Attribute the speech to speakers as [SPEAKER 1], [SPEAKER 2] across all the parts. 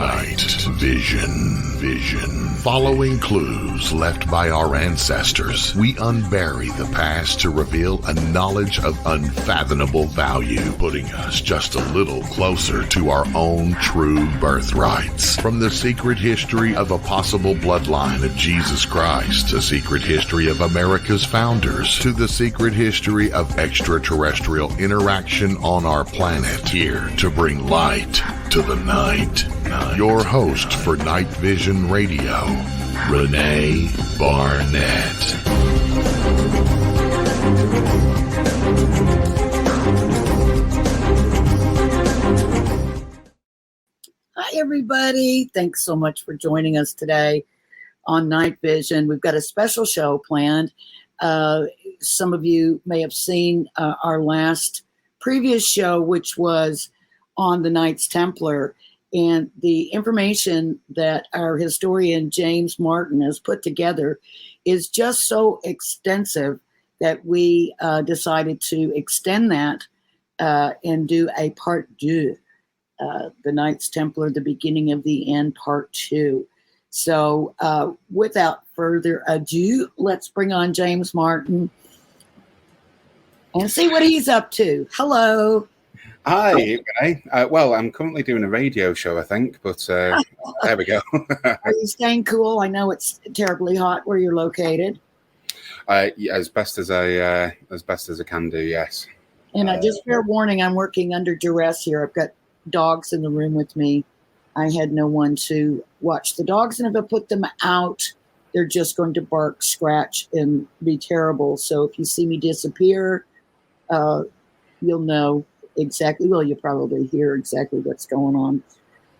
[SPEAKER 1] Night Vision. Following clues left by our ancestors, we unbury the past to reveal a knowledge of unfathomable value, putting us just a little closer to our own true birthrights. From the secret history of a possible bloodline of Jesus Christ, the secret history of America's founders, to the secret history of extraterrestrial interaction on our planet, here to bring light to the night. Your host for Night Vision Radio, Renee Barnett.
[SPEAKER 2] Hi, everybody. Thanks so much for joining us today on Night Vision. We've got a special show planned. Some of you may have seen our previous show, which was on the Knights Templar. And the information that our historian James Martin has put together is just so extensive that we decided to extend that and do a part 2, the Knights Templar, the beginning of the end, part 2. So without further ado, let's bring on James Martin and see what he's up to. Hello.
[SPEAKER 3] Hi, Renee. Well, I'm currently doing a radio show, I think, but there we go.
[SPEAKER 2] Are you staying cool? I know it's terribly hot where you're located.
[SPEAKER 3] Yeah, as best as I can do, yes.
[SPEAKER 2] And I just fair warning, I'm working under duress here. I've got dogs in the room with me. I had no one to watch the dogs, and if I put them out, they're just going to bark, scratch, and be terrible. So if you see me disappear, you'll know exactly. Well, you probably hear exactly what's going on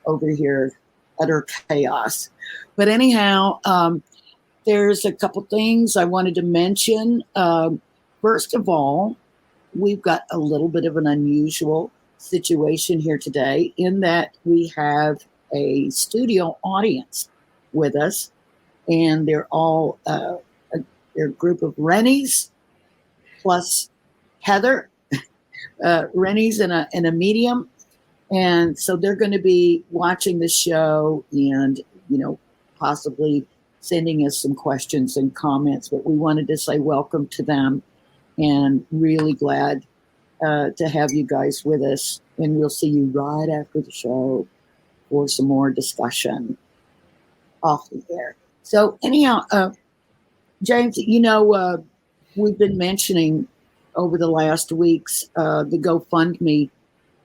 [SPEAKER 2] over here. Utter chaos. But anyhow, there's a couple things I wanted to mention. First of all, we've got a little bit of an unusual situation here today in that we have a studio audience with us, and they're all they're a group of Rennies plus Heather. Rennie's and a medium, and so they're going to be watching the show and possibly sending us some questions and comments. But we wanted to say welcome to them, and really glad to have you guys with us. And we'll see you right after the show for some more discussion off the air. So anyhow, James, we've been mentioning over the last weeks, the GoFundMe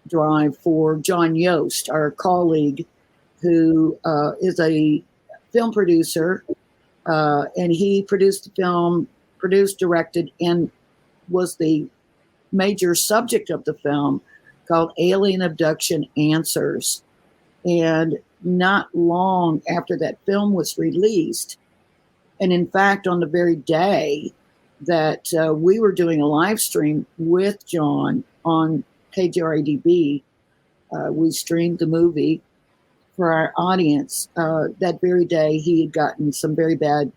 [SPEAKER 2] drive for John Yost, our colleague, who is a film producer, and he produced the film, directed, and was the major subject of the film called Alien Abduction Answers. And not long after that film was released, and in fact, on the very day that we were doing a live stream with John on KJRADB. We streamed the movie for our audience. That very day, he had gotten some very bad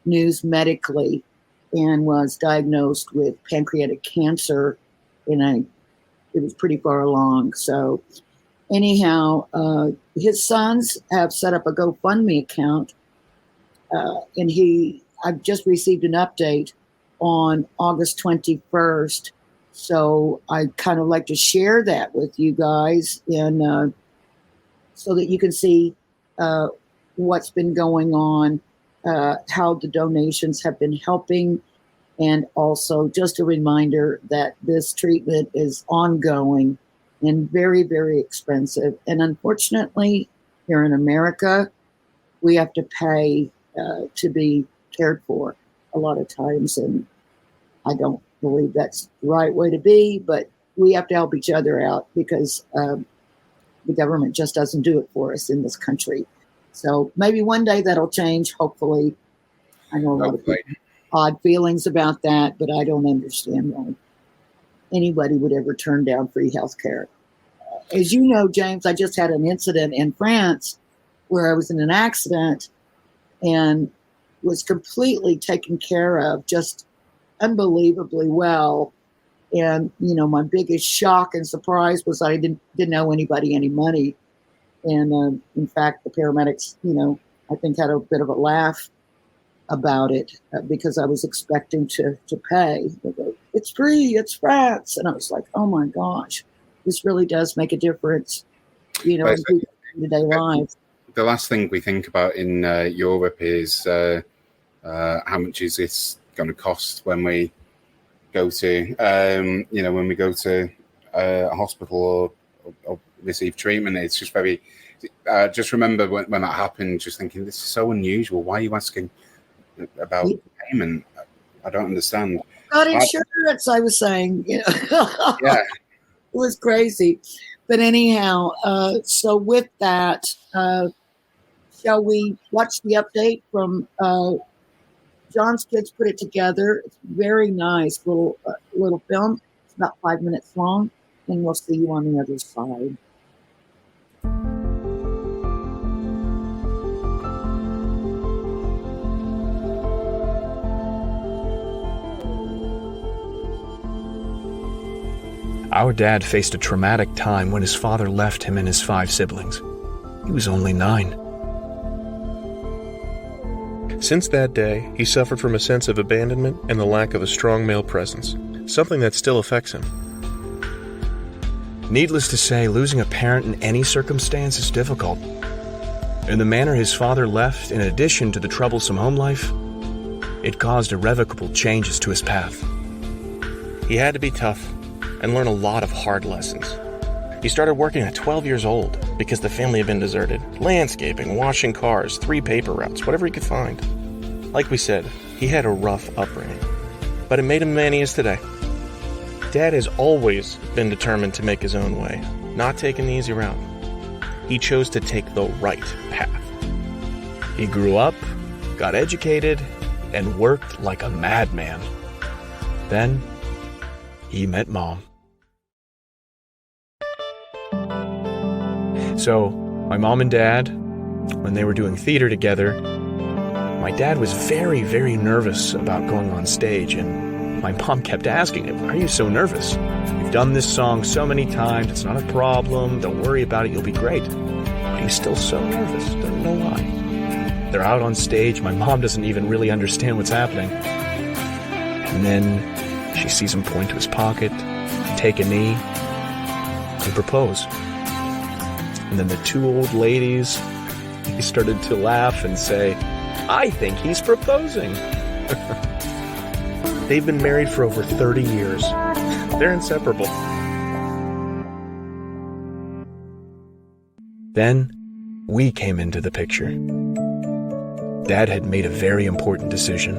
[SPEAKER 2] news medically and was diagnosed with pancreatic cancer. And it was pretty far along. So anyhow, his sons have set up a GoFundMe account. And I've just received an update on August 21st. So I kind of like to share that with you guys, and so that you can see what's been going on, how the donations have been helping, and also just a reminder that this treatment is ongoing and very, very expensive. And unfortunately, here in America, we have to pay to be cared for a lot of times, and I don't believe that's the right way to be, but we have to help each other out because the government just doesn't do it for us in this country. So maybe one day that'll change, hopefully. I know a lot of people odd feelings about that, but I don't understand why anybody would ever turn down free health care. As you know, James, I just had an incident in France where I was in an accident and was completely taken care of, just unbelievably well. And, my biggest shock and surprise was I didn't owe anybody any money. And in fact, the paramedics, I think had a bit of a laugh about it because I was expecting to pay. They go, it's free, it's rats. And I was like, oh my gosh, this really does make a difference, in people's everyday lives.
[SPEAKER 3] The last thing we think about in Europe is how much is this going to cost when we go to, when we go to a hospital or receive treatment. It's just very. I just remember when that happened, just thinking, this is so unusual. Why are you asking about payment? I don't understand.
[SPEAKER 2] Got insurance, I was saying.
[SPEAKER 3] Yeah,
[SPEAKER 2] it was crazy. But anyhow, so with that, shall we watch the update from John's kids put it together. It's very nice little film. It's about 5 minutes long, and we'll see you on the other side.
[SPEAKER 4] Our dad faced a traumatic time when his father left him and his 5 siblings. He was only 9.
[SPEAKER 5] Since that day, he suffered from a sense of abandonment and the lack of a strong male presence, something that still affects him.
[SPEAKER 4] Needless to say, losing a parent in any circumstance is difficult. In the manner his father left, in addition to the troublesome home life, it caused irrevocable changes to his path.
[SPEAKER 5] He had to be tough and learn a lot of hard lessons. He started working at 12 years old because the family had been deserted. Landscaping, washing cars, 3 paper routes, whatever he could find. Like we said, he had a rough upbringing, but it made him the man he is today. Dad has always been determined to make his own way, not taking the easy route. He chose to take the right path.
[SPEAKER 4] He grew up, got educated, and worked like a madman. Then, he met Mom. So, my mom and dad, when they were doing theater together, my dad was very, very nervous about going on stage, and my mom kept asking him, "Why are you so nervous? You've done this song so many times, it's not a problem, don't worry about it, you'll be great." But he's still so nervous, doesn't know why. They're out on stage, my mom doesn't even really understand what's happening. And then she sees him point to his pocket, take a knee, and propose. And then the 2 old ladies, they started to laugh and say, "I think he's proposing."
[SPEAKER 5] They've been married for over 30 years. They're inseparable.
[SPEAKER 4] Then, we came into the picture. Dad had made a very important decision.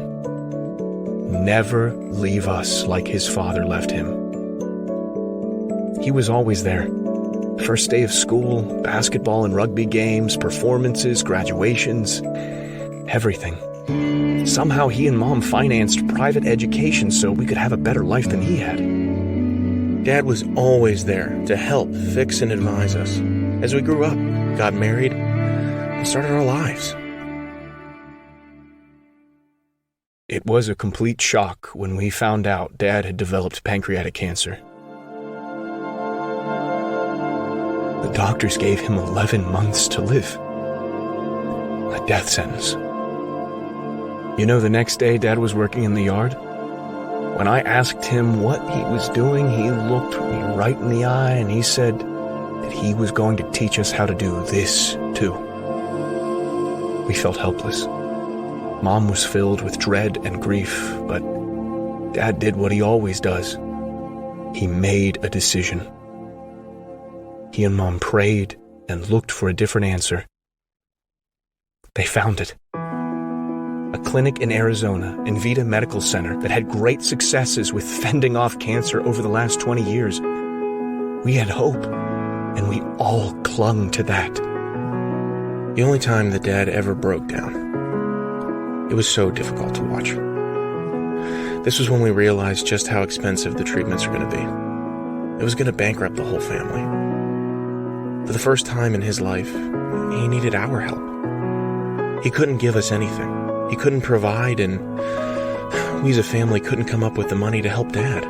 [SPEAKER 4] Never leave us like his father left him. He was always there. First day of school, basketball and rugby games, performances, graduations, everything. Somehow he and Mom financed private education so we could have a better life than he had.
[SPEAKER 5] Dad was always there to help fix and advise us. As we grew up, got married, and started our lives.
[SPEAKER 4] It was a complete shock when we found out Dad had developed pancreatic cancer. The doctors gave him 11 months to live. A death sentence. The next day Dad was working in the yard. When I asked him what he was doing, he looked me right in the eye and he said that he was going to teach us how to do this too. We felt helpless. Mom was filled with dread and grief, but Dad did what he always does. He made a decision. He and Mom prayed and looked for a different answer. They found it. A clinic in Arizona, Envita Medical Center, that had great successes with fending off cancer over the last 20 years. We had hope, and we all clung to that.
[SPEAKER 5] The only time that Dad ever broke down. It was so difficult to watch. This was when we realized just how expensive the treatments were going to be. It was going to bankrupt the whole family. For the first time in his life, he needed our help. He couldn't give us anything. He couldn't provide, and we as a family couldn't come up with the money to help Dad.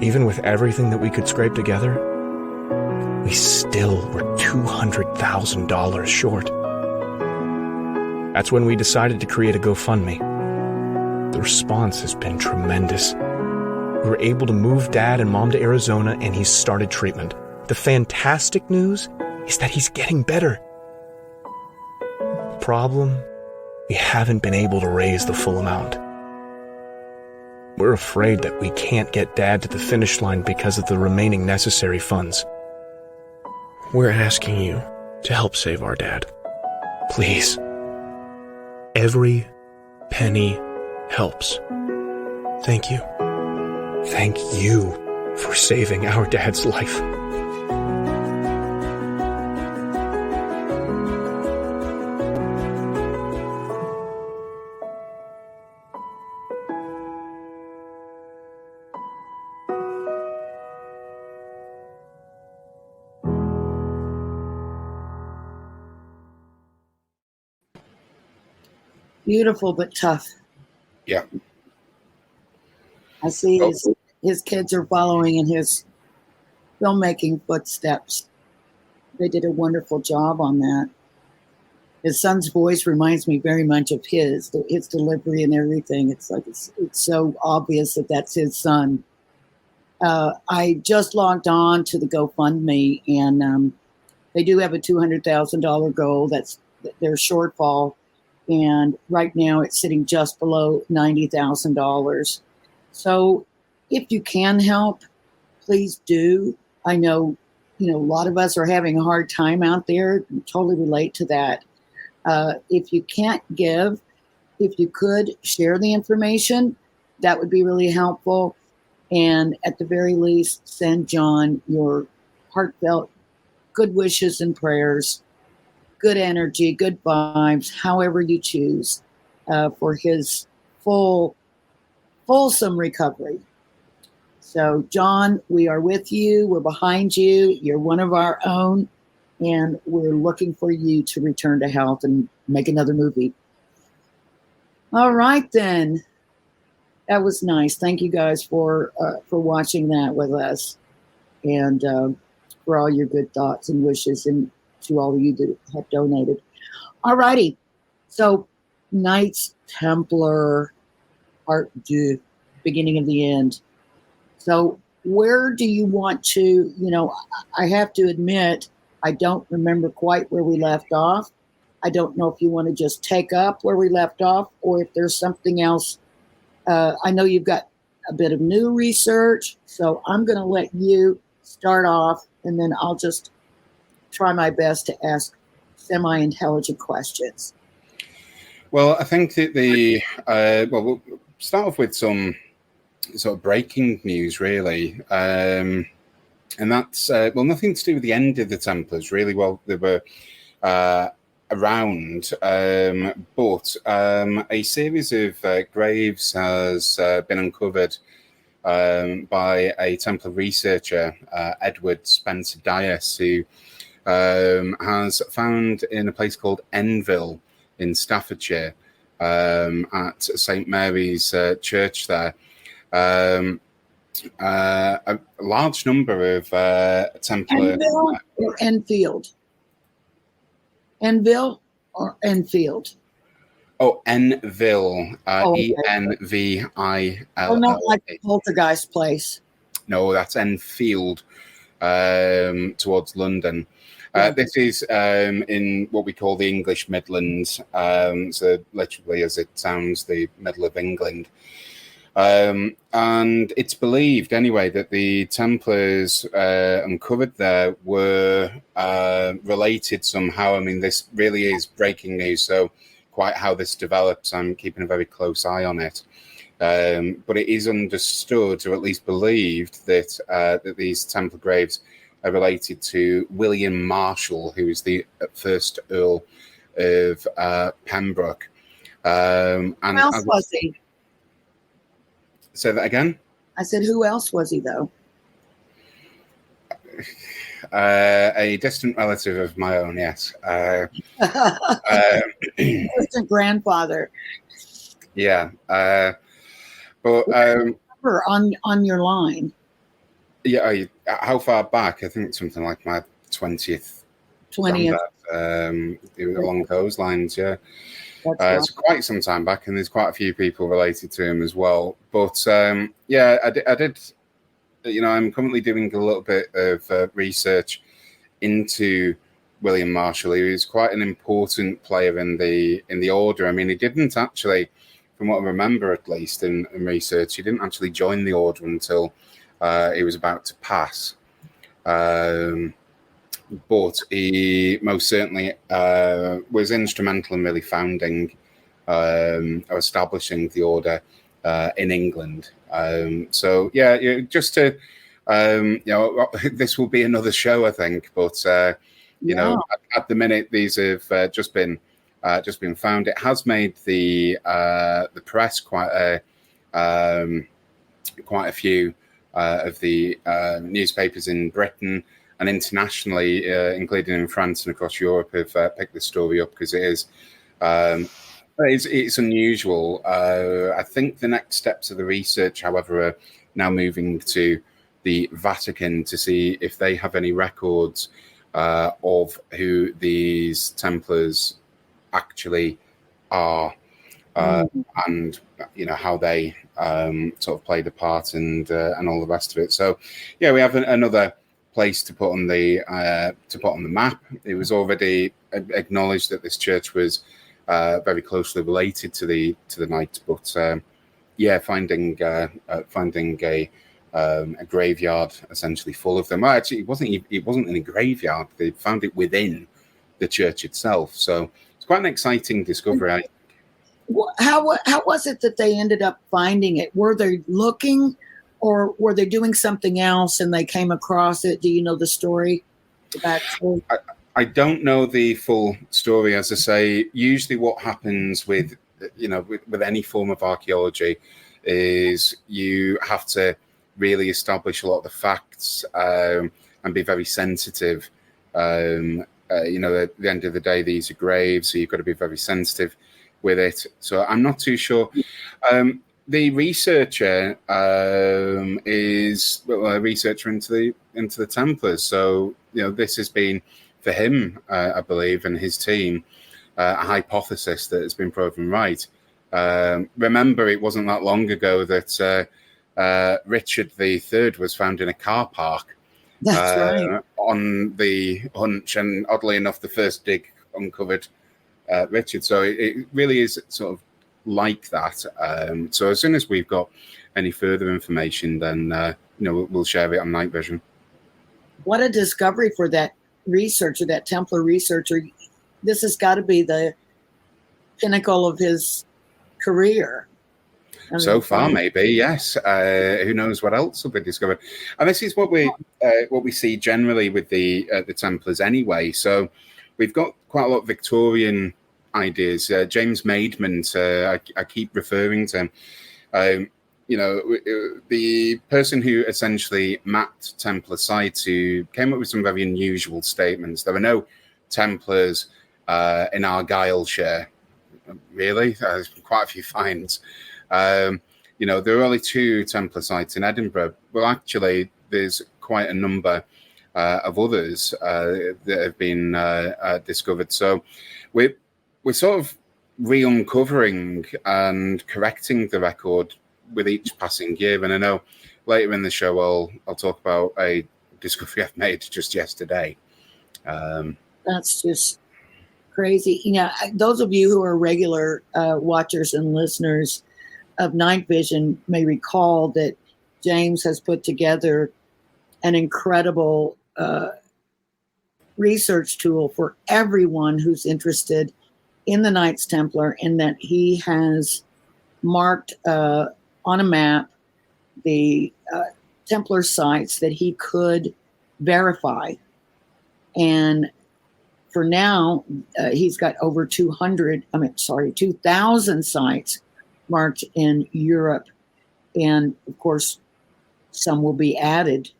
[SPEAKER 4] Even with everything that we could scrape together, we still were $200,000 short. That's when we decided to create a GoFundMe. The response has been tremendous. We were able to move Dad and Mom to Arizona, and he's started treatment. The fantastic news is that he's getting better. The problem, we haven't been able to raise the full amount. We're afraid that we can't get Dad to the finish line because of the remaining necessary funds. We're asking you to help save our dad. Please. Every penny helps. Thank you. Thank you for saving our dad's life.
[SPEAKER 2] Beautiful but tough.
[SPEAKER 3] Yeah.
[SPEAKER 2] I see his kids are following in his filmmaking footsteps. They did a wonderful job on that. His son's voice reminds me very much of his delivery and everything. It's like it's so obvious that that's his son. I just logged on to the GoFundMe, and they do have a $200,000 goal. That's their shortfall. And right now it's sitting just below $90,000. So if you can help, please do. I know, a lot of us are having a hard time out there. Totally relate to that. If you can't give, if you could share the information, that would be really helpful. And at the very least, send John your heartfelt good wishes and prayers, good energy, good vibes, however you choose, for his fulsome recovery. So, John, we are with you. We're behind you. You're one of our own, and we're looking for you to return to health and make another movie. All right, then. That was nice. Thank you guys for watching that with us, and for all your good thoughts and wishes, and to all of you that have donated. All righty. So, Knights Templar Part 2, beginning of the end. So, where do you want to, I have to admit, I don't remember quite where we left off. I don't know if you want to just take up where we left off, or if there's something else. I know you've got a bit of new research, so I'm going to let you start off, and then I'll just try my best to ask semi-intelligent questions.
[SPEAKER 3] Well, I think that we'll start off with some sort of breaking news, really. And that's, nothing to do with the end of the Templars, really. Well, they were around, but a series of graves has been uncovered by a Templar researcher, Edward Spencer Dias, who has found in a place called Enville in Staffordshire, at St. Mary's Church there, a large number of Templar...
[SPEAKER 2] Enville or Enfield? Enville or Enfield?
[SPEAKER 3] Oh, Enville,
[SPEAKER 2] okay.
[SPEAKER 3] Envill.
[SPEAKER 2] Oh, not like the Poltergeist place.
[SPEAKER 3] No, that's Enfield, towards London. This is in what we call the English Midlands, so literally as it sounds, the middle of England. And it's believed, anyway, that the Templars uncovered there were related somehow. I mean, this really is breaking news, so quite how this develops, I'm keeping a very close eye on it. But it is understood, or at least believed, that that these Templar graves are related to William Marshall, who is the first Earl of Pembroke. And
[SPEAKER 2] who else was he?
[SPEAKER 3] Say that again?
[SPEAKER 2] I said, who else was he, though?
[SPEAKER 3] A distant relative of my own, yes.
[SPEAKER 2] Distant grandfather.
[SPEAKER 3] Yeah. But
[SPEAKER 2] on your line.
[SPEAKER 3] Yeah, how far back? I think it's something like my 20th
[SPEAKER 2] 20th.
[SPEAKER 3] Along those lines, yeah.
[SPEAKER 2] That's
[SPEAKER 3] It's quite some time back, and there's quite a few people related to him as well. But yeah, I did. You know, I'm currently doing a little bit of research into William Marshall. He was quite an important player in the order. I mean, he didn't actually, from what I remember at least in research, he didn't actually join the order until he was about to pass. But he most certainly was instrumental in really founding or establishing the order in England. So yeah, just to you know, this will be another show, I think. But you know, at the minute, these have just been found. It has made the press quite a few of the newspapers in Britain and internationally, including in France and across Europe, have picked this story up because it is it's unusual. I think the next steps of the research, however, are now moving to the Vatican to see if they have any records of who these Templars actually are, and you know how they sort of played a part and all the rest of it. So, yeah, we have another place to put on the map. It was already acknowledged that this church was very closely related to the Knights, but yeah, finding a graveyard essentially full of them. Well, actually, it wasn't in a graveyard. They found it within the church itself. So it's quite an exciting discovery.
[SPEAKER 2] How was it that they ended up finding it? Were they looking, or were they doing something else and they came across it? Do you know the story? The backstory?
[SPEAKER 3] I don't know the full story. As I say, usually what happens with any form of archaeology is you have to really establish a lot of the facts and be very sensitive. At the end of the day, these are graves, so you've got to be very sensitive with it. So I'm not too sure. The researcher is a researcher into the Templars. So this has been for him, I believe, and his team, a hypothesis that has been proven right. Remember, it wasn't that long ago that Richard III was found in a car park.
[SPEAKER 2] That's right.
[SPEAKER 3] On the hunch, and oddly enough, the first dig uncovered Richard. So it really is sort of like that. So as soon as we've got any further information, then we'll share it on Night Vision.
[SPEAKER 2] What a discovery for that researcher, that Templar researcher. This has got to be the pinnacle of his career.
[SPEAKER 3] So far, maybe, yes. Who knows what else will be discovered? And this is what we see generally with the Templars anyway. So we've got quite a lot of Victorian ideas. James Maidment, I keep referring to him. The person who essentially mapped Templar sites, who came up with some very unusual statements. There are no Templars in Argyllshire. Really? There's quite a few finds. There are only 2 Templar sites in Edinburgh. Well, actually, there's quite a number of others that have been discovered. So we're sort of re-uncovering and correcting the record with each passing year. And I know later in the show I'll talk about a discovery I've made just yesterday.
[SPEAKER 2] That's just crazy. Those of you who are regular watchers and listeners of Night Vision may recall that James has put together an incredible research tool for everyone who's interested in the Knights Templar, in that he has marked on a map the Templar sites that he could verify. And for now, he's got over 2,000 sites marked in Europe. And of course, some will be added,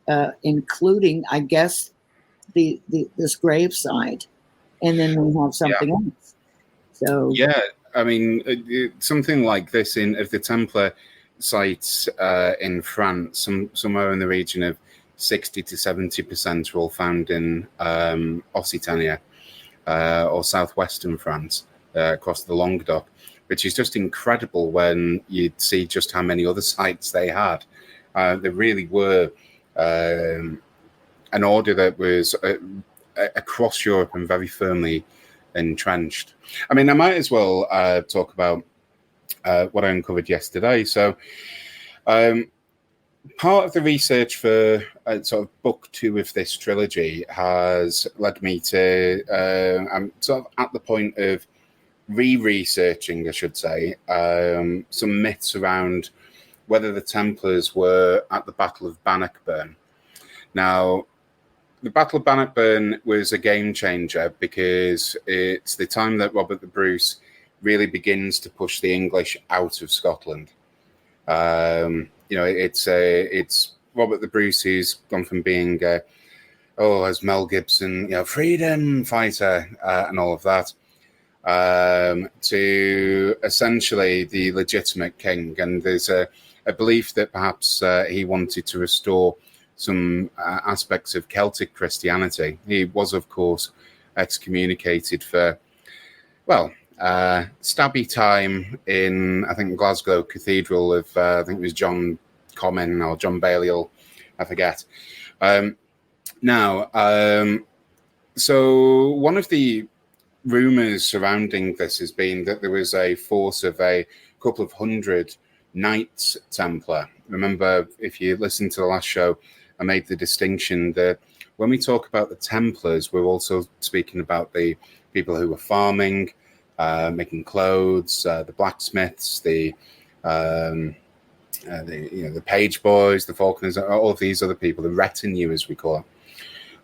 [SPEAKER 2] including, I guess, this grave site. And then we have something else. So
[SPEAKER 3] yeah, I mean, something like this of the Templar sites in France, somewhere in the region of 60 to 70% are all found in Occitania or southwestern France, across the Languedoc, which is just incredible when you see just how many other sites they had. There really were an order that was across Europe and very firmly entrenched. I mean, I might as well talk about what I uncovered yesterday. So part of the research for sort of book 2 of this trilogy has led me to, I'm sort of at the point of re-researching, I should say, some myths around whether the Templars were at the Battle of Bannockburn. Now, the Battle of Bannockburn was a game changer because it's the time that Robert the Bruce really begins to push the English out of Scotland. It's Robert the Bruce who's gone from being, as Mel Gibson, freedom fighter and all of that, to essentially the legitimate king. And there's a belief that perhaps he wanted to restore some aspects of Celtic Christianity. He was, of course, excommunicated for, stabby time in, I think, Glasgow Cathedral of, I think it was John Comyn or John Balliol, I forget. So one of the rumours surrounding this has been that there was a force of a couple of hundred Knights Templar. Remember, if you listen to the last show, I made the distinction that when we talk about the Templars, we're also speaking about the people who were farming, making clothes, the blacksmiths, the page boys, the falconers, all of these other people, the retinue, as we call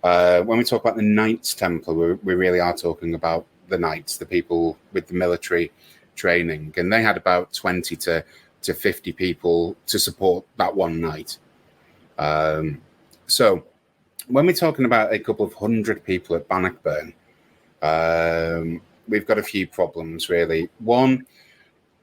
[SPEAKER 3] it. When we talk about the Knights Templar, we really are talking about the knights, the people with the military training, and they had about 20 to 50 people to support that one knight. So when we're talking about a couple of hundred people at Bannockburn, we've got a few problems, really. One,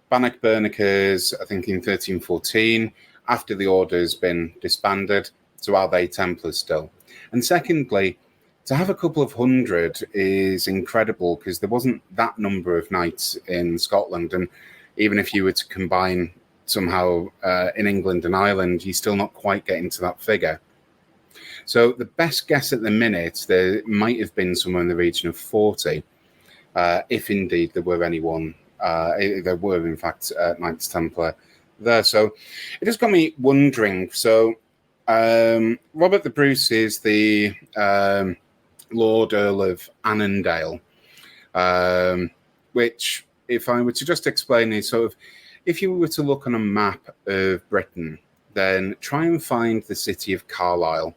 [SPEAKER 3] Bannockburn occurs, I think, in 1314, after the order's been disbanded. So are they Templars still? And secondly, to have a couple of hundred is incredible because there wasn't that number of knights in Scotland. And even if you were to combine somehow in England and Ireland, you're still not quite getting to that figure. So the best guess at the minute, there might have been somewhere in the region of 40, if indeed there were anyone. There were, in fact, Knights Templar there. So it just got me wondering. So Robert the Bruce is the Lord Earl of Annandale, which, if I were to just explain, is sort of, if you were to look on a map of Britain, then try and find the city of Carlisle.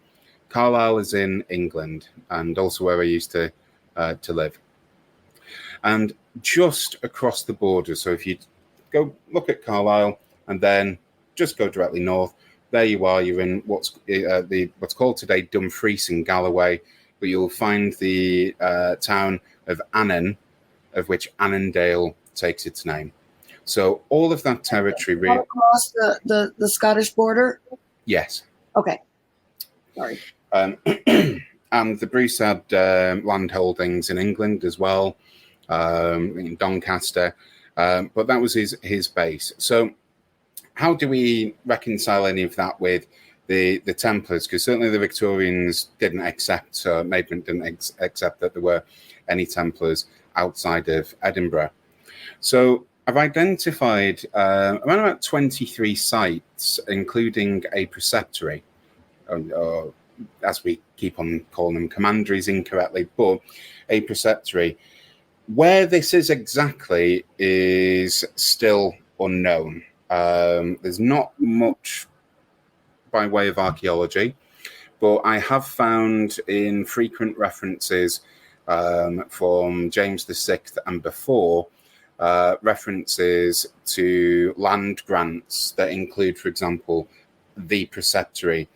[SPEAKER 3] Carlisle is in England and also where I used to live. And just across the border, so if you go look at Carlisle and then just go directly north, there you are. You're in what's called today Dumfries in Galloway, but you'll find the town of Annan, of which Annandale takes its name. So all of that territory, really,
[SPEAKER 2] across the Scottish border.
[SPEAKER 3] Yes.
[SPEAKER 2] Okay. Sorry.
[SPEAKER 3] And the Bruce had land holdings in England as well, in Doncaster, but that was his base. So how do we reconcile any of that with the Templars? Because certainly the Victorians didn't accept, Maidment didn't accept that there were any Templars outside of Edinburgh. So I've identified around about 23 sites, including a preceptory, or as we keep on calling them, commanderies incorrectly, but a preceptory. Where this is exactly is still unknown. There's not much by way of archaeology, but I have found in frequent references from James VI and before, references to land grants that include, for example, the preceptory.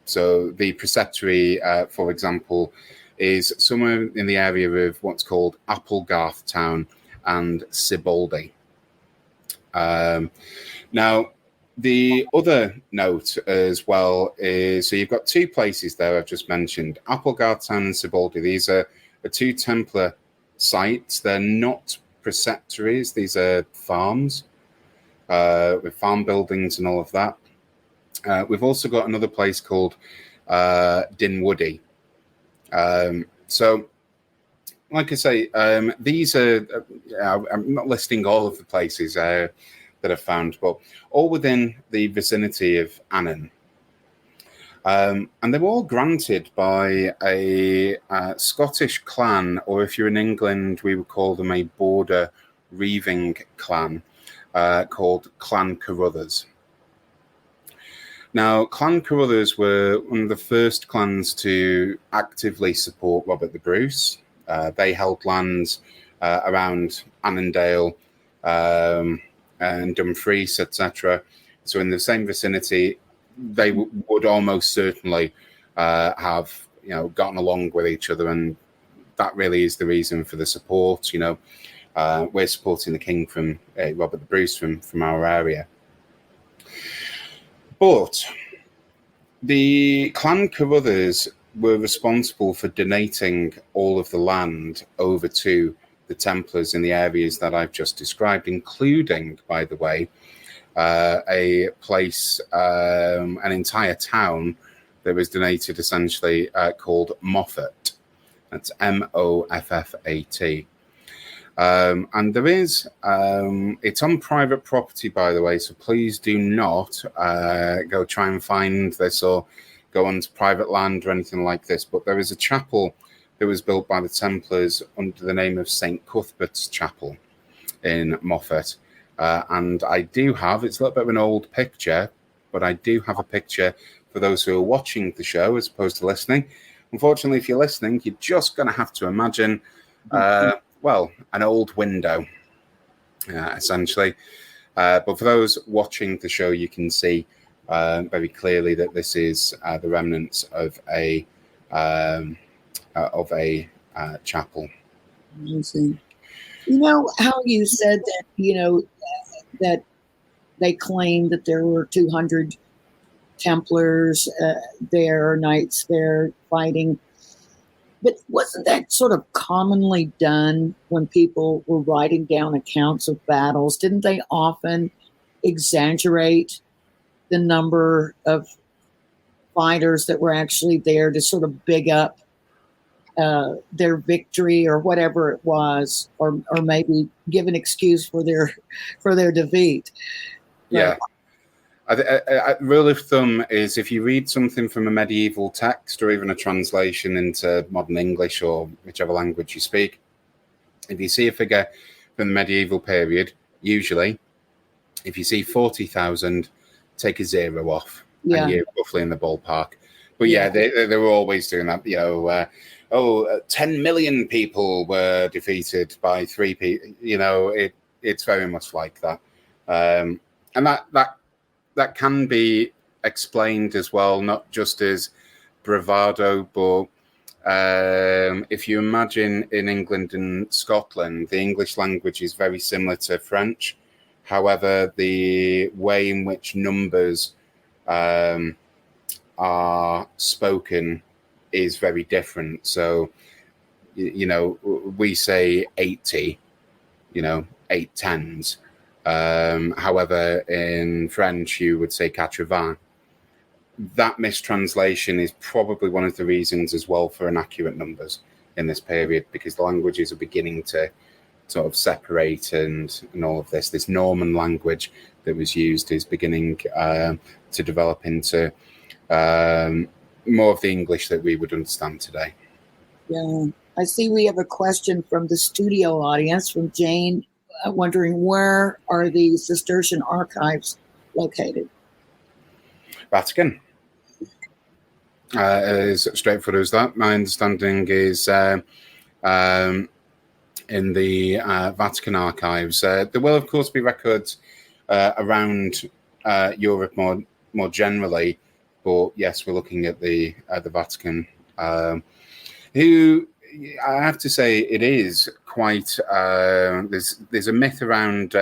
[SPEAKER 3] So the preceptory, for example, is somewhere in the area of what's called Applegarth Town and Siboldy. Now, The other note as well is, so you've got two places there I've just mentioned, Applegartown and Siboldi. These are two Templar sites. They're not preceptories. These are farms with farm buildings and all of that. We've also got another place called Dinwoody. So, like I say, these are, I'm not listing all of the places that I've found, but all within the vicinity of Annan. And they were all granted by a Scottish clan, or if you're in England, we would call them a border reaving clan, called Clan Carruthers. Now, Clan Carruthers were one of the first clans to actively support Robert the Bruce. They held lands around Annandale, and Dumfries, etc. So in the same vicinity, they would almost certainly have, gotten along with each other, and that really is the reason for the support. We're supporting the king from Robert the Bruce from our area. But the Clan Carruthers were responsible for donating all of the land over to the Templars in the areas that I've just described, including, by the way, a place, an entire town that was donated essentially called Moffat. That's Moffat. And there is, it's on private property, by the way, so please do not go try and find this or go onto private land or anything like this. But there is a chapel that was built by the Templars under the name of St. Cuthbert's Chapel in Moffat. And I do have, it's a little bit of an old picture, but I do have a picture for those who are watching the show as opposed to listening. Unfortunately, if you're listening, you're just going to have to imagine, an old window, essentially. But for those watching the show, you can see very clearly that this is the remnants of a chapel.
[SPEAKER 2] Amazing. You know how you said that, that they claimed that there were 200 Templars there, knights there fighting. But wasn't that sort of commonly done when people were writing down accounts of battles? Didn't they often exaggerate the number of fighters that were actually there to sort of big up their victory or whatever it was, or maybe give an excuse for their defeat?
[SPEAKER 3] Yeah. Rule of thumb is if you read something from a medieval text or even a translation into modern English or whichever language you speak, if you see a figure from the medieval period, usually, if you see 40,000, take a zero off, and you're roughly in the ballpark. But they were always doing that. 10 million people were defeated by 3 people. It's very much like that, and that can be explained as well, not just as bravado, but if you imagine in England and Scotland, the English language is very similar to French. However, the way in which numbers are spoken is very different. So, we say 80, 8 tens. However, in French, you would say 80. That mistranslation is probably one of the reasons as well for inaccurate numbers in this period, because the languages are beginning to sort of separate and all of this. This Norman language that was used is beginning to develop into more of the English that we would understand today.
[SPEAKER 2] Yeah, I see we have a question from the studio audience from Jane, wondering where are the Cistercian archives located?
[SPEAKER 3] Vatican. As straightforward as that. My understanding is in the Vatican archives. There will, of course, be records around Europe more generally, but yes, we're looking at the Vatican. Who I have to say, it is quite. There's a myth around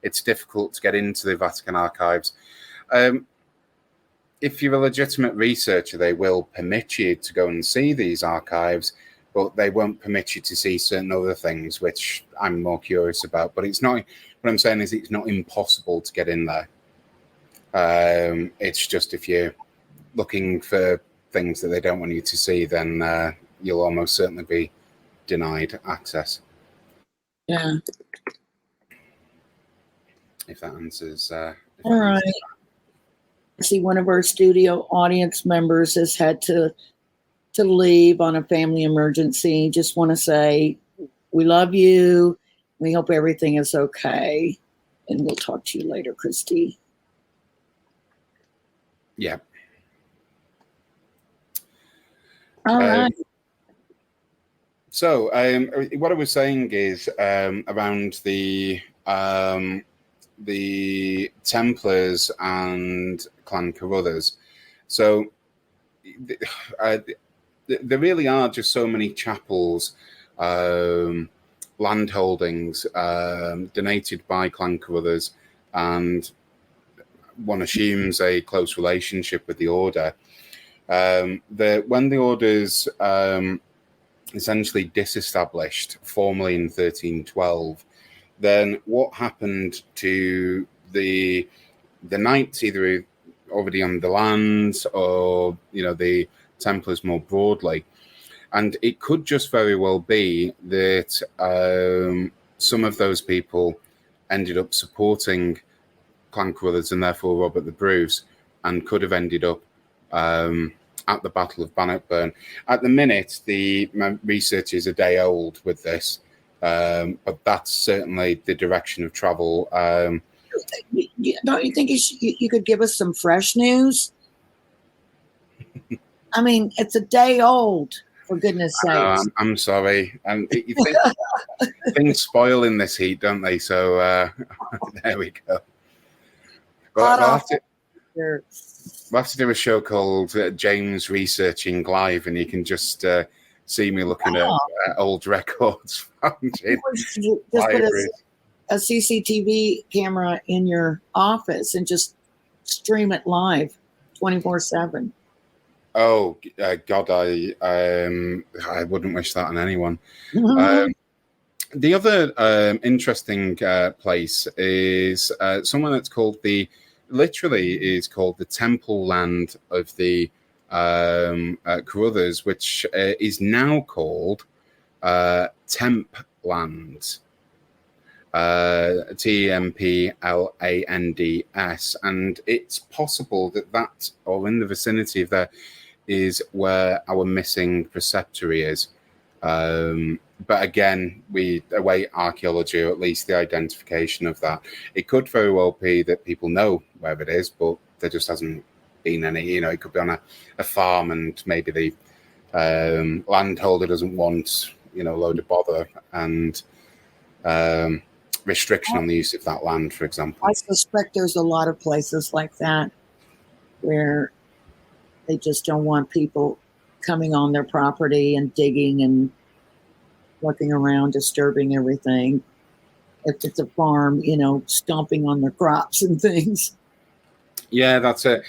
[SPEAKER 3] it's difficult to get into the Vatican archives. If you're a legitimate researcher, they will permit you to go and see these archives, but they won't permit you to see certain other things, which I'm more curious about. But it's not, what I'm saying is it's not impossible to get in there. It's just if you're looking for things that they don't want you to see, then you'll almost certainly be denied access.
[SPEAKER 2] Yeah.
[SPEAKER 3] If that answers.
[SPEAKER 2] All right. I see one of our studio audience members has had to leave on a family emergency. Just want to say we love you. We hope everything is okay. And we'll talk to you later, Christy.
[SPEAKER 3] Yeah.
[SPEAKER 2] All right.
[SPEAKER 3] So what I was saying is around the Templars and Clan Carruthers. So there really are just so many chapels, land holdings donated by Clan Carruthers, and one assumes a close relationship with the order. When the order's essentially disestablished formally in 1312, then what happened to the knights, either already on the lands or the Templars more broadly? And it could just very well be that some of those people ended up supporting Clan Carruthers and therefore Robert the Bruce, and could have ended up at the Battle of Bannockburn. At the minute, my research is a day old with this, but that's certainly the direction of travel.
[SPEAKER 2] Don't you think you could give us some fresh news? I mean, it's a day old, for goodness sakes.
[SPEAKER 3] I'm sorry. You think things spoil in this heat, don't they? So there we go. But we'll have to do a show called James Researching Live, and you can just see me looking at old records found in
[SPEAKER 2] just put a CCTV camera in your office and just stream it live 24/7.
[SPEAKER 3] Oh God, I wouldn't wish that on anyone. The other interesting place is somewhere that's called the Temple Land of the Carruthers, which is now called Templands, Templands, and it's possible that or in the vicinity of there is where our missing preceptory is. But again, we await archaeology, or at least the identification of that. It could very well be that people know where it is, but there just hasn't been any. It could be on a farm, and maybe the landholder doesn't want, a load of bother and restriction on the use of that land, for example.
[SPEAKER 2] I suspect there's a lot of places like that where they just don't want people coming on their property and digging and looking around, disturbing everything. If it's a farm, stomping on their crops and things.
[SPEAKER 3] Yeah, that's it.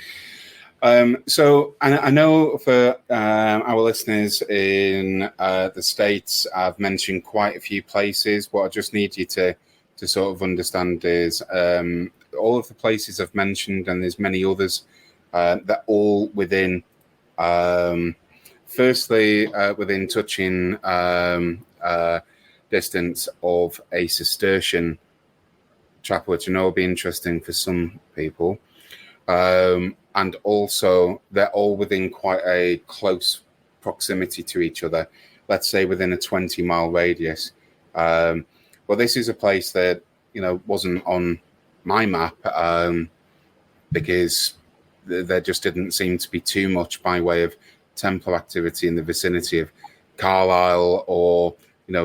[SPEAKER 3] So I know for our listeners in the States, I've mentioned quite a few places. What I just need you to sort of understand is all of the places I've mentioned, and there's many others, they're all within, firstly, within touching distance of a Cistercian chapel, which I know will be interesting for some people. And also, they're all within quite a close proximity to each other, let's say within a 20-mile radius. Well, this is a place that, wasn't on my map because there just didn't seem to be too much by way of Templar activity in the vicinity of Carlisle or,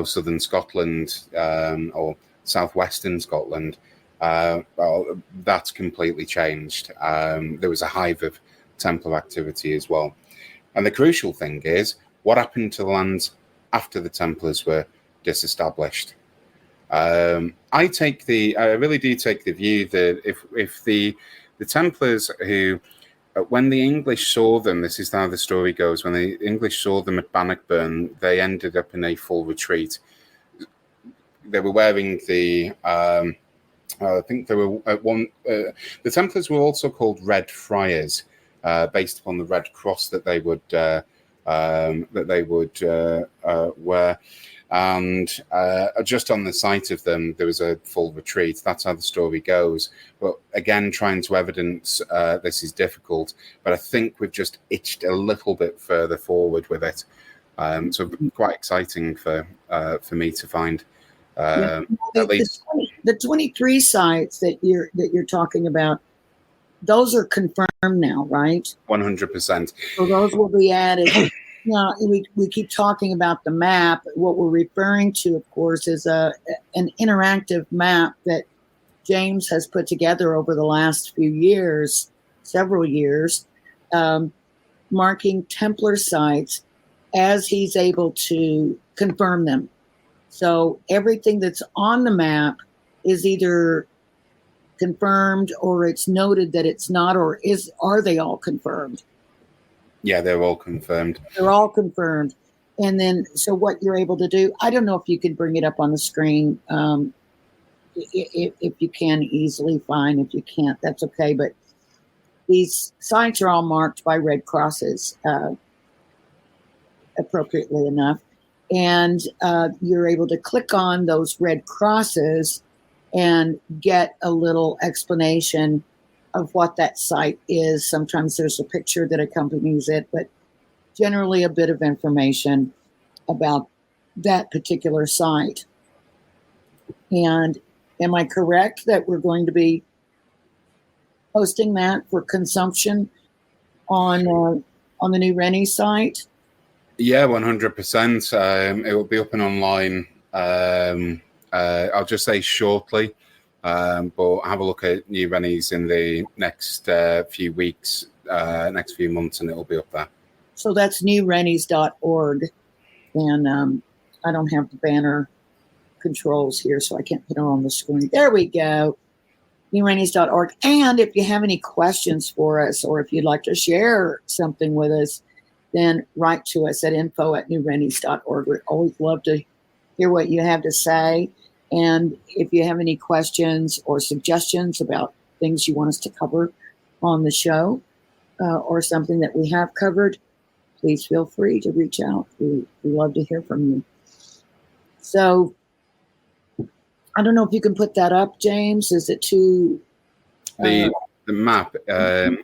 [SPEAKER 3] southern Scotland or southwestern Scotland. Well, that's completely changed. There was a hive of Templar activity as well. And the crucial thing is, what happened to the lands after the Templars were disestablished? I really do take the view that if the the Templars who, when the English saw them, this is how the story goes. When the English saw them at Bannockburn, they ended up in a full retreat. They were wearing the, I think they were at one. The Templars were also called Red Friars, based upon the red cross that they would wear. And just on the site of them, there was a full retreat. That's how the story goes. But again, trying to evidence this is difficult. But I think we've just itched a little bit further forward with it. So quite exciting for me to find. At least
[SPEAKER 2] the 23 sites that you're talking about, those are confirmed now, right?
[SPEAKER 3] 100%.
[SPEAKER 2] So those will be added. Now, we keep talking about the map. What we're referring to, of course, is an interactive map that James has put together over the last few years, several years, marking Templar sites as he's able to confirm them. So everything that's on the map is either confirmed or it's noted that it's not, or are they all confirmed?
[SPEAKER 3] Yeah, they're all confirmed.
[SPEAKER 2] They're all confirmed. And then, so what you're able to do, I don't know if you can bring it up on the screen. If you can, easily, fine. If you can't, that's okay. But these sites are all marked by red crosses, appropriately enough. And you're able to click on those red crosses and get a little explanation of what that site is. Sometimes there's a picture that accompanies it, but generally a bit of information about that particular site. And am I correct that we're going to be posting that for consumption on the new Rennie site?
[SPEAKER 3] Yeah, 100%. It will be up and online. I'll just say shortly. But have a look at New Rennies in the next few weeks, next few months, and it'll be up there.
[SPEAKER 2] So that's newrennies.org. And I don't have the banner controls here, so I can't put it on the screen. There we go. newrennies.org. And if you have any questions for us, or if you'd like to share something with us, then write to us at info@newrennies.org. We'd always love to hear what you have to say. And if you have any questions or suggestions about things you want us to cover on the show, or something that we have covered, please feel free to reach out. We love to hear from you. So I don't know if you can put that up, James. Is it too...
[SPEAKER 3] The map, I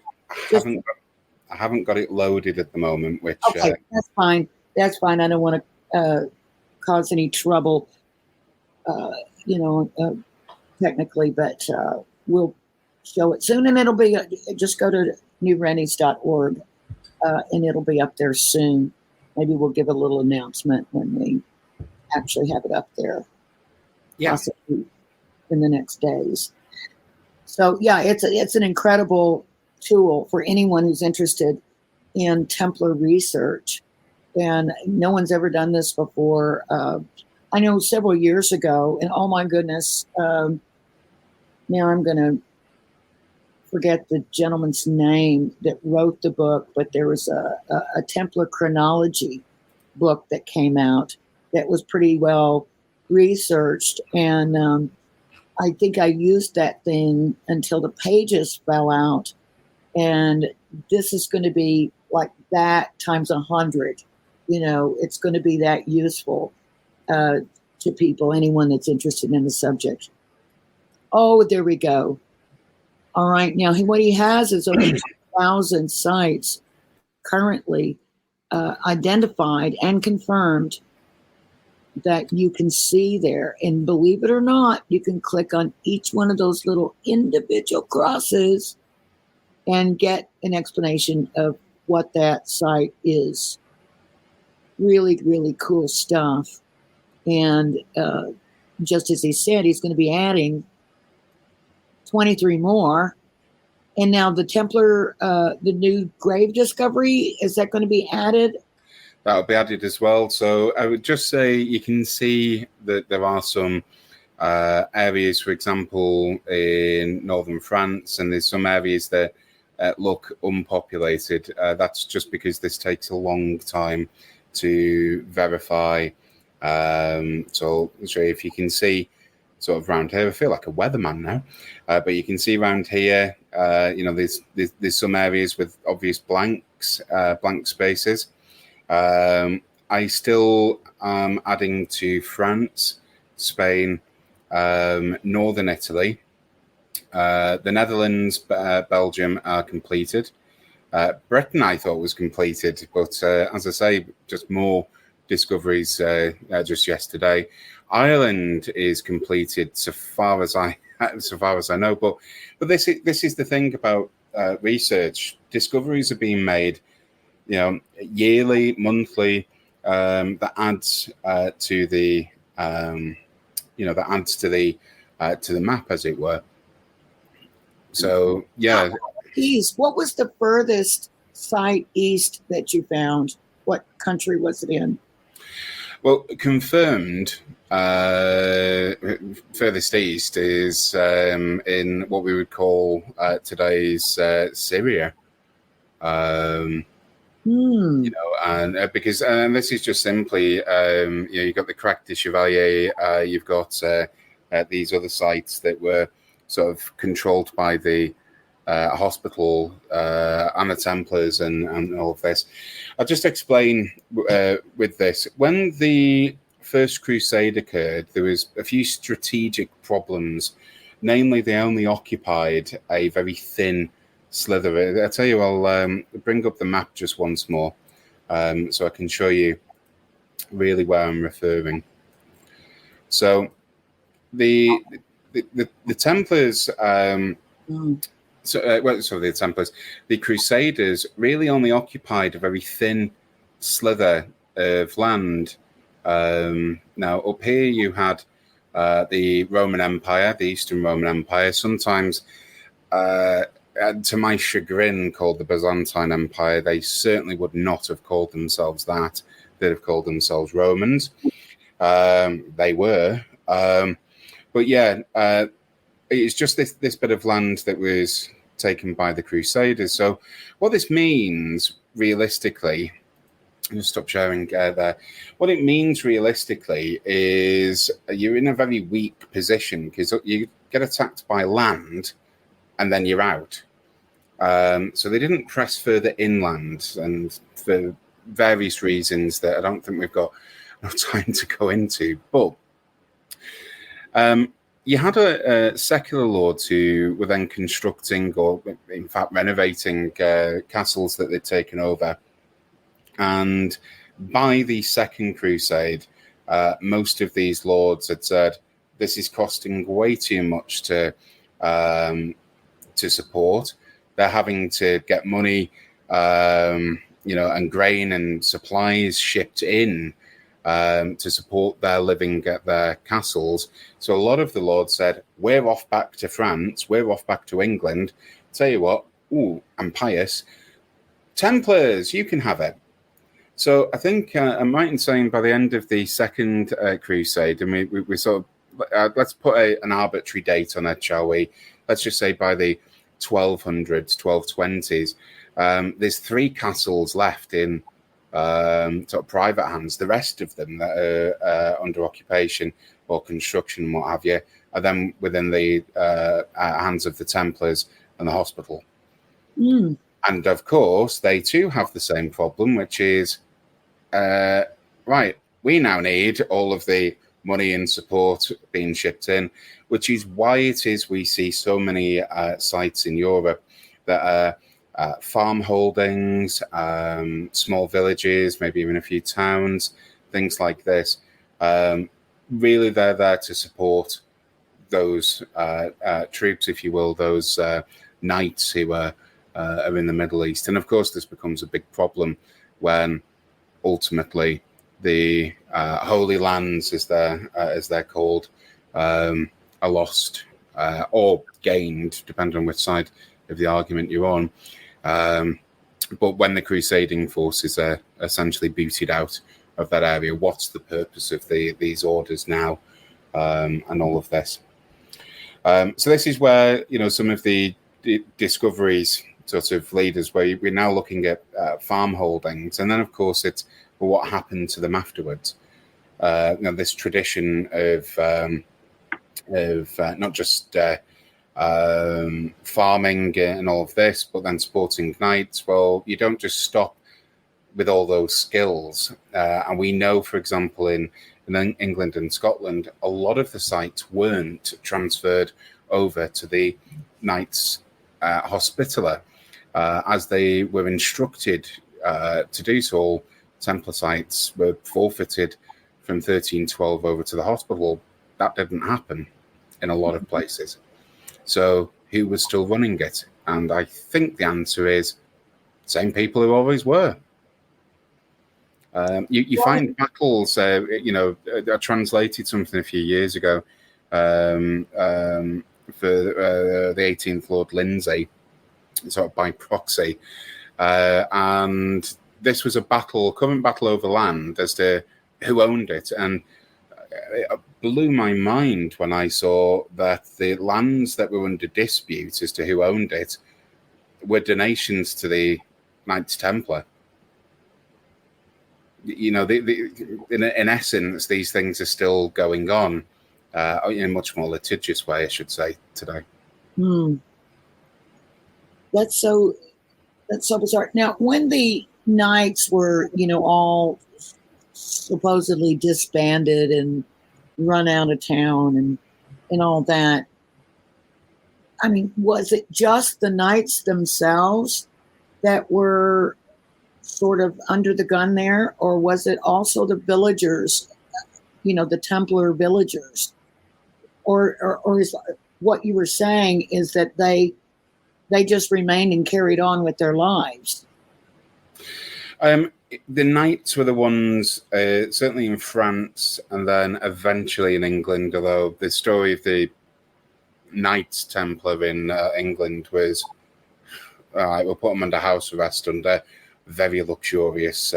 [SPEAKER 3] haven't got it loaded at the moment, which...
[SPEAKER 2] Okay, that's fine. That's fine. I don't want to cause any trouble, technically, but we'll show it soon, and it'll be, just go to newrennies.org, and it'll be up there soon. Maybe we'll give a little announcement when we actually have it up there.
[SPEAKER 3] Yeah.
[SPEAKER 2] Possibly in the next days. So yeah, it's an incredible tool for anyone who's interested in Templar research, and no one's ever done this before. I know several years ago, and oh my goodness, now I'm going to forget the gentleman's name that wrote the book, but there was a Templar chronology book that came out that was pretty well researched, and I think I used that thing until the pages fell out, and this is going to be like that times 100. It's going to be that useful to people, anyone that's interested in the subject. Oh, there we go. All right, now what he has is over 2,000 sites currently identified and confirmed that you can see there. And believe it or not, you can click on each one of those little individual crosses and get an explanation of what that site is. Really, really cool stuff. And just as he said, he's going to be adding 23 more. And now the Templar, the new grave discovery, is that going to be added?
[SPEAKER 3] That'll be added as well. So I would just say you can see that there are some areas, for example, in northern France, and there's some areas that look unpopulated. That's just because this takes a long time to verify. So if you can see sort of around here, I feel like a weatherman now, but you can see around here, there's some areas with obvious blank spaces. I still am adding to France, Spain, northern Italy. The Netherlands, Belgium are completed. Britain, I thought, was completed, but as I say, just more discoveries just yesterday. Ireland is completed, so far as I know. But this is the thing about research. Discoveries are being made, yearly, monthly. That adds to the to the map, as it were. So yeah.
[SPEAKER 2] East. What was the furthest site east that you found? What country was it in?
[SPEAKER 3] Well, confirmed furthest east is in what we would call today's Syria. And because this is just simply, you've got the Crac de Chevalier, you've got these other sites that were sort of controlled by the hospital and the Templars and all of this. I'll just explain with this. When the First Crusade occurred, there was a few strategic problems. Namely, they only occupied a very thin slither. I'll tell you, I'll bring up the map just once more so I can show you really where I'm referring. So the Templars... the Templars, the Crusaders really only occupied a very thin slither of land. Now, up here you had the Roman Empire, the Eastern Roman Empire, sometimes, to my chagrin, called the Byzantine Empire. They certainly would not have called themselves that. They'd have called themselves Romans. They were. But yeah, it's just this bit of land that was taken by the Crusaders. So what this means realistically, I'll just stop sharing there. What it means realistically is you're in a very weak position because you get attacked by land and then you're out. So they didn't press further inland, and for various reasons that I don't think we've got enough time to go into. But you had a secular lords who were then constructing, or in fact renovating, castles that they'd taken over. And by the Second Crusade, most of these lords had said, this is costing way too much to support. They're having to get money, and grain and supplies shipped in to support their living at their castles. So a lot of the lords said, we're off back to France, we're off back to England. Tell you what, I'm pious. Templars, you can have it. So I think I'm right in saying by the end of the Second Crusade, and we sort of, let's put an arbitrary date on it, shall we? Let's just say by the 1200s, 1220s, there's 3 castles left in sort of private hands. The rest of them that are under occupation or construction and what have you are then within the hands of the Templars and the hospital. And of course, they too have the same problem, which is, right, we now need all of the money and support being shipped in, which is why it is we see so many sites in Europe that are farm holdings, small villages, maybe even a few towns, things like this. Really, they're there to support those troops, if you will, those knights who are in the Middle East. And of course, this becomes a big problem when ultimately the Holy Lands, as they're called, are lost or gained, depending on which side of the argument you're on. But when the crusading forces are essentially booted out of that area, what's the purpose of these orders now? and all of this. So this is where, some of the discoveries sort of lead us, where we're now looking at farm holdings, and then of course it's what happened to them afterwards. This tradition of not just farming and all of this, but then sporting knights. Well, you don't just stop with all those skills. And we know, for example, in England and Scotland, a lot of the sites weren't transferred over to the Knights Hospitaller, as they were instructed to do so. All Templar sites were forfeited from 1312 over to the hospital. That didn't happen in a lot of places. So who was still running it? And I think the answer is same people who always were. You find battles, I translated something a few years ago for the 18th Lord Lindsay, sort of by proxy. And this was a current battle over land as to who owned it. And it blew my mind when I saw that the lands that were under dispute as to who owned it were donations to the Knights Templar. In essence, these things are still going on in a much more litigious way, I should say, today.
[SPEAKER 2] That's so bizarre. Now, when the Knights were, all supposedly disbanded and run out of town and all that, I mean, was it just the Knights themselves that were sort of under the gun there, or was it also the villagers, the Templar villagers, or is what you were saying is that they just remained and carried on with their lives?
[SPEAKER 3] The Knights were the ones, certainly in France, and then eventually in England, although the story of the Knights Templar in England was, all right, we'll put them under house arrest under very luxurious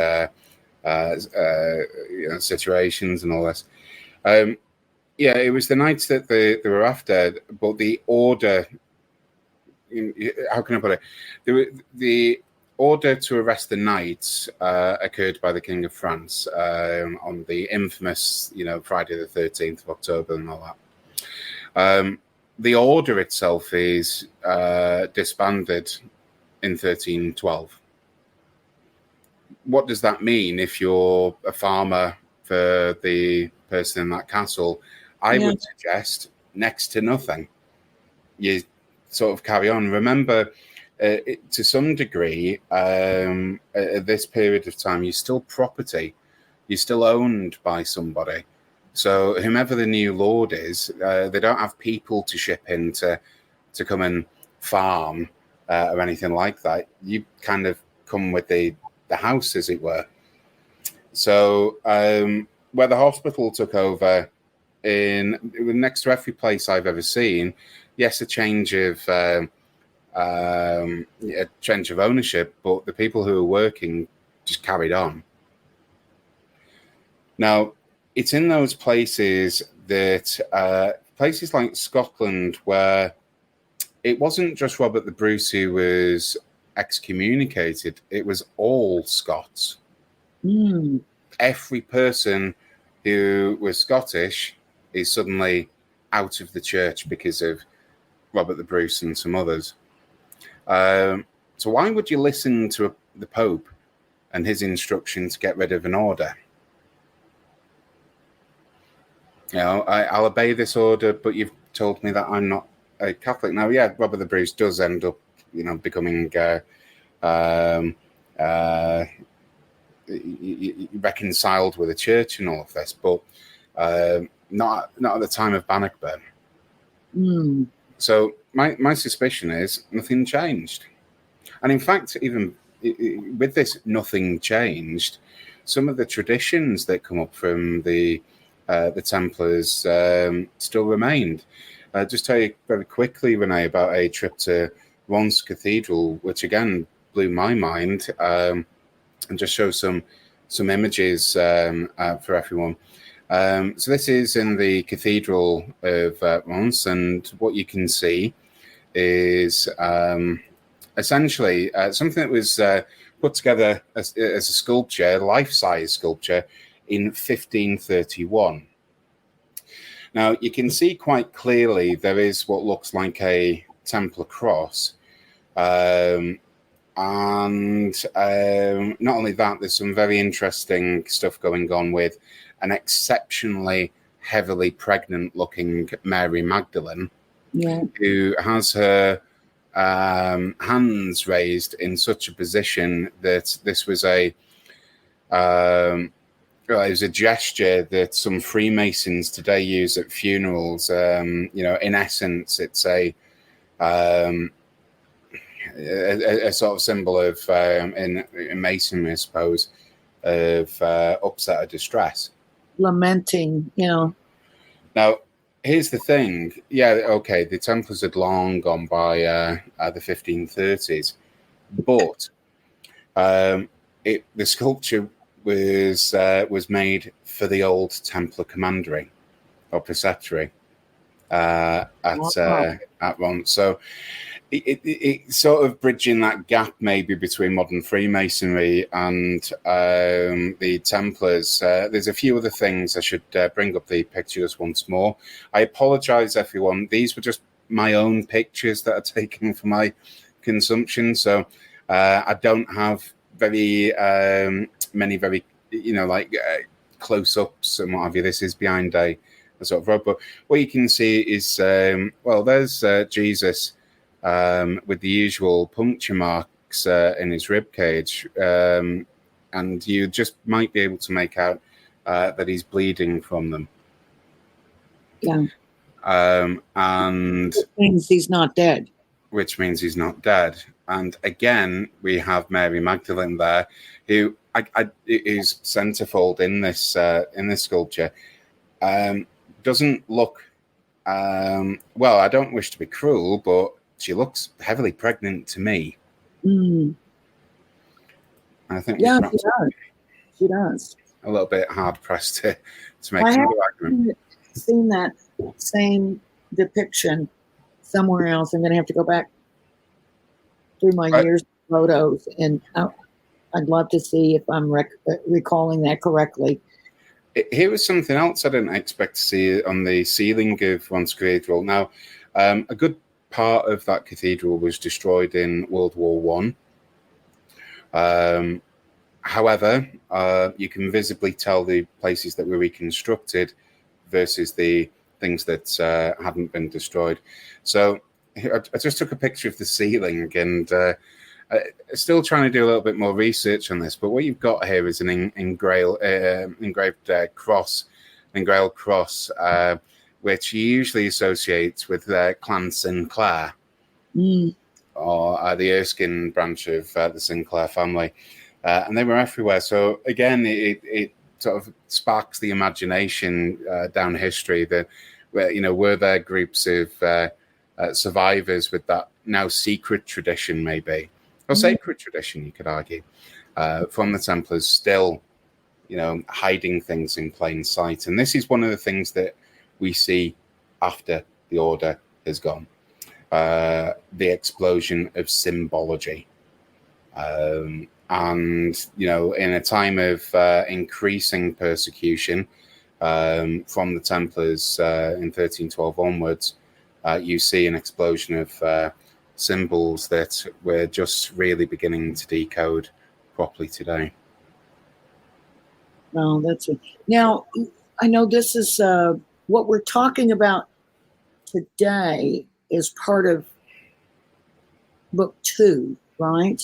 [SPEAKER 3] situations and all this. It was the Knights that they were after, but the order, how can I put it? The order to arrest the Knights occurred by the King of France on the infamous, Friday the 13th of October and all that. The order itself is disbanded in 1312. What does that mean if you're a farmer for the person in that castle? I would suggest next to nothing. You sort of carry on. Remember, to some degree, at this period of time, you're still property. You're still owned by somebody. So whomever the new lord is, they don't have people to ship in to come and farm or anything like that. You kind of come with the house, as it were. So where the hospital took over, next to every place I've ever seen, yes, a change of ownership, but the people who were working just carried on. Now, it's in those places that places like Scotland, where it wasn't just Robert the Bruce who was excommunicated, it was all Scots. Every person who was Scottish is suddenly out of the church because of Robert the Bruce and some others. So why would you listen to the Pope and his instruction to get rid of an order? I'll obey this order, but you've told me that I'm not a Catholic. Now, Robert the Bruce does end up, becoming reconciled with the church and all of this, but not at the time of Bannockburn. So my suspicion is nothing changed. And in fact, even with this nothing changed, some of the traditions that come up from the Templars still remained. Just tell you very quickly, Renee, about a trip to Reims Cathedral, which again blew my mind, and just shows some some images for everyone. So this is in the Cathedral of Reims, and what you can see is essentially something that was put together as a sculpture, life-size sculpture, in 1531. Now, you can see quite clearly there is what looks like a Templar cross. And not only that, there's some very interesting stuff going on with an exceptionally heavily pregnant-looking Mary Magdalene, who has her hands raised in such a position that this was it was a gesture that some Freemasons today use at funerals. In essence, it's a sort of symbol of, in Masonry, I suppose, of upset or distress.
[SPEAKER 2] Lamenting,
[SPEAKER 3] Now, here's the thing. Yeah, okay, the Templars had long gone by the 1530s, but the sculpture was made for the old Templar commandery or preceptory at Reims. So it sort of bridging that gap maybe between modern Freemasonry and the Templars. There's a few other things. I should bring up the pictures once more. I apologize, everyone. These were just my own pictures that are taken for my consumption. So I don't have very many close-ups and what have you. This is behind a sort of road. But what you can see is, there's Jesus with the usual puncture marks in his rib cage, and you just might be able to make out that he's bleeding from them.
[SPEAKER 2] Yeah.
[SPEAKER 3] And
[SPEAKER 2] which means he's not dead.
[SPEAKER 3] Which means he's not dead. And again, we have Mary Magdalene there, who is centerfold in this sculpture. Doesn't look I don't wish to be cruel, but she looks heavily pregnant to me.
[SPEAKER 2] Mm.
[SPEAKER 3] I think
[SPEAKER 2] she does. She does.
[SPEAKER 3] A little bit hard pressed to make another argument.
[SPEAKER 2] I've seen that same depiction somewhere else. I'm going to have to go back through my years of photos, and I'd love to see if I'm recalling that correctly.
[SPEAKER 3] Here was something else I didn't expect to see on the ceiling of Reims Cathedral. Now, a good part of that cathedral was destroyed in World War I. However, you can visibly tell the places that were reconstructed versus the things that hadn't been destroyed. So I just took a picture of the ceiling, and still trying to do a little bit more research on this. But what you've got here is an engraved cross, which you usually associate with Clan Sinclair, or the Erskine branch of the Sinclair family. And they were everywhere. So again, it sort of sparks the imagination down history that, were there groups of survivors with that now secret tradition, maybe, or sacred tradition, you could argue, from the Templars, still, hiding things in plain sight. And this is one of the things that we see after the order has gone, the explosion of symbology. And, in a time of increasing persecution from the Templars in 1312 onwards, you see an explosion of symbols that we're just really beginning to decode properly today.
[SPEAKER 2] Well, that's it. Now, I know this is what we're talking about today is part of book 2, right?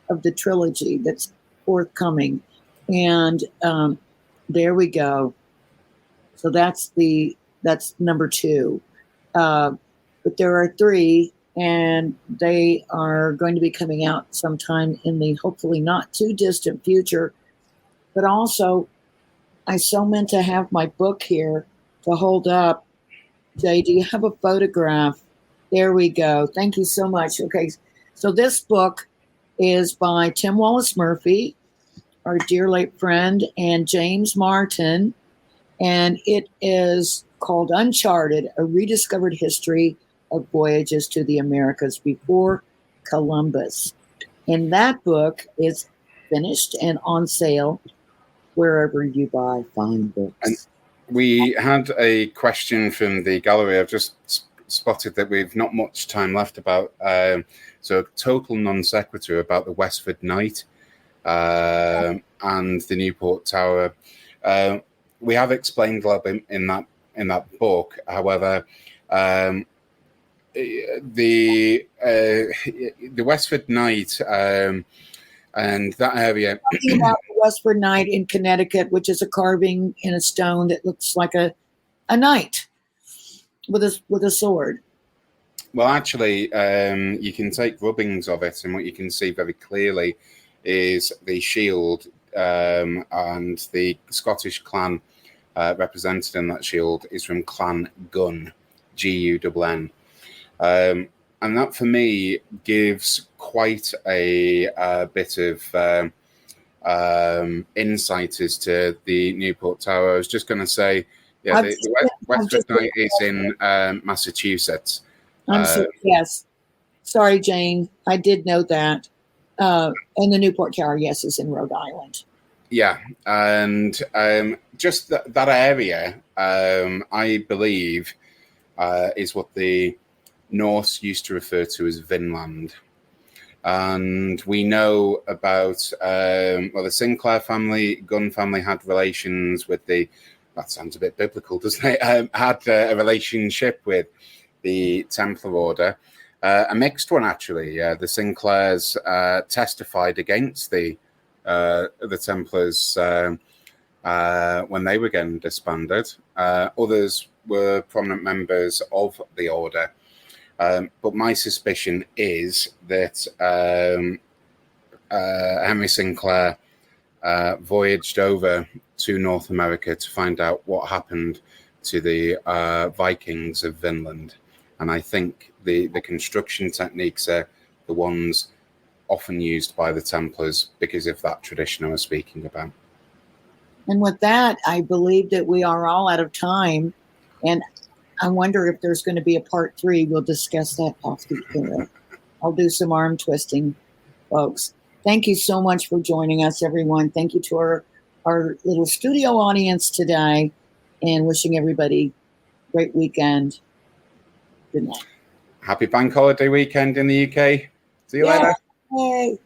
[SPEAKER 2] Of the trilogy that's forthcoming. And there we go. So that's number 2. But there are 3, and they are going to be coming out sometime in the hopefully not too distant future. But also, I so meant to have my book here to hold up. Jay, do you have a photograph? There we go. Thank you so much. Okay, so this book is by Tim Wallace Murphy, our dear late friend, and James Martin. And it is called Uncharted, a rediscovered history of voyages to the Americas before Columbus. And that book is finished and on sale wherever you buy fine books.
[SPEAKER 3] And we had a question from the gallery. I've just spotted that we've not much time left about, so total non sequitur about the Westford Knight and the Newport Tower. We have explained a little bit in that book. However, the Westford Knight and that area.
[SPEAKER 2] Talking about the Westford Knight in Connecticut, which is a carving in a stone that looks like a knight with a sword.
[SPEAKER 3] Well, actually, you can take rubbings of it, and what you can see very clearly is the shield and the Scottish clan represented in that shield is from Clan Gun, Gun. And that, for me, gives quite a bit of insight as to the Newport Tower. I was just going to say, yeah, the Westford Knight is in Massachusetts.
[SPEAKER 2] Yes. Sorry, Jane. I did know that. And the Newport Tower, yes, is in Rhode Island.
[SPEAKER 3] Yeah, and just that area, I believe, is what the Norse used to refer to as Vinland. And we know about, the Sinclair family, Gunn family had relations with that sounds a bit biblical, doesn't it? Had a relationship with the Templar Order, a mixed one, actually. The Sinclairs testified against the Templars when they were getting disbanded. Others were prominent members of the order. But my suspicion is that Henry Sinclair voyaged over to North America to find out what happened to the Vikings of Vinland. And I think the construction techniques are the ones often used by the Templars because of that tradition I was speaking about.
[SPEAKER 2] And with that, I believe that we are all out of time. And I wonder if there's going to be a part 3. We'll discuss that off the air. I'll do some arm twisting, folks. Thank you so much for joining us, everyone. Thank you to our little studio audience today, and wishing everybody a great weekend. Good night.
[SPEAKER 3] Happy Bank Holiday weekend in the UK. See you later.
[SPEAKER 2] Yay.